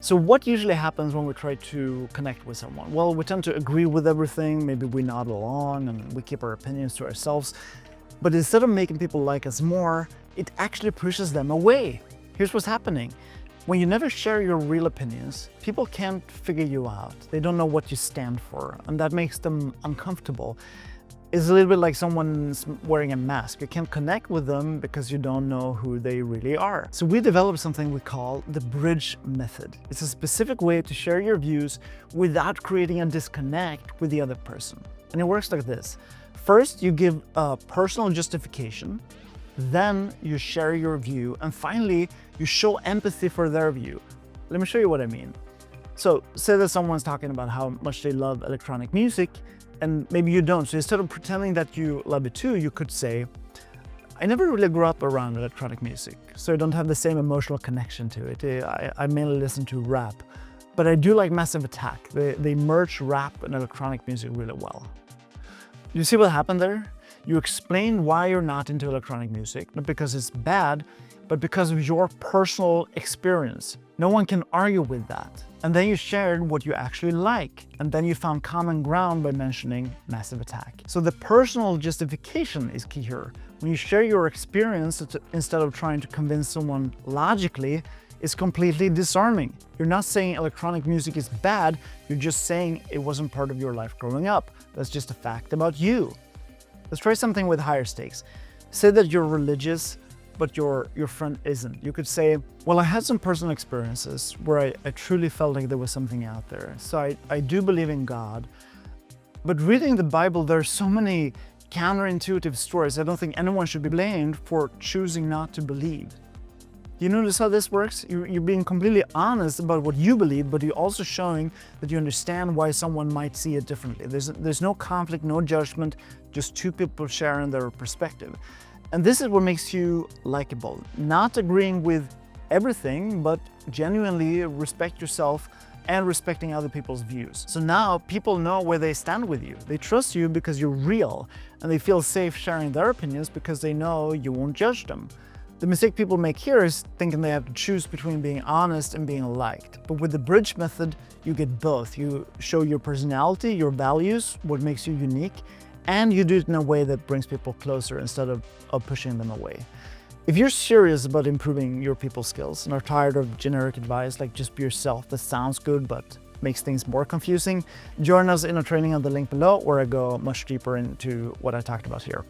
So what usually happens when we try to connect with someone? Well, we tend to agree with everything, maybe we nod along and we keep our opinions to ourselves. But instead of making people like us more, it actually pushes them away. Here's what's happening. When you never share your real opinions, people can't figure you out. They don't know what you stand for, and that makes them uncomfortable. It's a little bit like someone's wearing a mask. You can't connect with them because you don't know who they really are. So we developed something we call the bridge method. It's a specific way to share your views without creating a disconnect with the other person. And it works like this. First, you give a personal justification, then you share your view, and finally, you show empathy for their view. Let me show you what I mean. So say that someone's talking about how much they love electronic music, and maybe you don't. So instead of pretending that you love it too, you could say, I never really grew up around electronic music, so I don't have the same emotional connection to it. I mainly listen to rap, but I do like Massive Attack. They merge rap and electronic music really well. You see what happened there? You explain why you're not into electronic music, not because it's bad, but because of your personal experience. No one can argue with that. And then you shared what you actually like. And then you found common ground by mentioning Massive Attack. So the personal justification is key here. When you share your experience, instead of trying to convince someone logically, it's completely disarming. You're not saying electronic music is bad, you're just saying it wasn't part of your life growing up. That's just a fact about you. Let's try something with higher stakes. Say that you're religious, but your friend isn't. You could say, well, I had some personal experiences where I truly felt like there was something out there. So I do believe in God. But reading the Bible, there are so many counterintuitive stories. I don't think anyone should be blamed for choosing not to believe. You notice how this works? You're being completely honest about what you believe, but you're also showing that you understand why someone might see it differently. There's no conflict, no judgment, just two people sharing their perspective. And this is what makes you likable. Not agreeing with everything, but genuinely respect yourself and respecting other people's views. So now people know where they stand with you. They trust you because you're real, and they feel safe sharing their opinions because they know you won't judge them. The mistake people make here is thinking they have to choose between being honest and being liked. But with the bridge method, you get both. You show your personality, your values, what makes you unique, and you do it in a way that brings people closer instead of pushing them away. If you're serious about improving your people skills and are tired of generic advice like just be yourself that sounds good but makes things more confusing, join us in a training on the link below where I go much deeper into what I talked about here.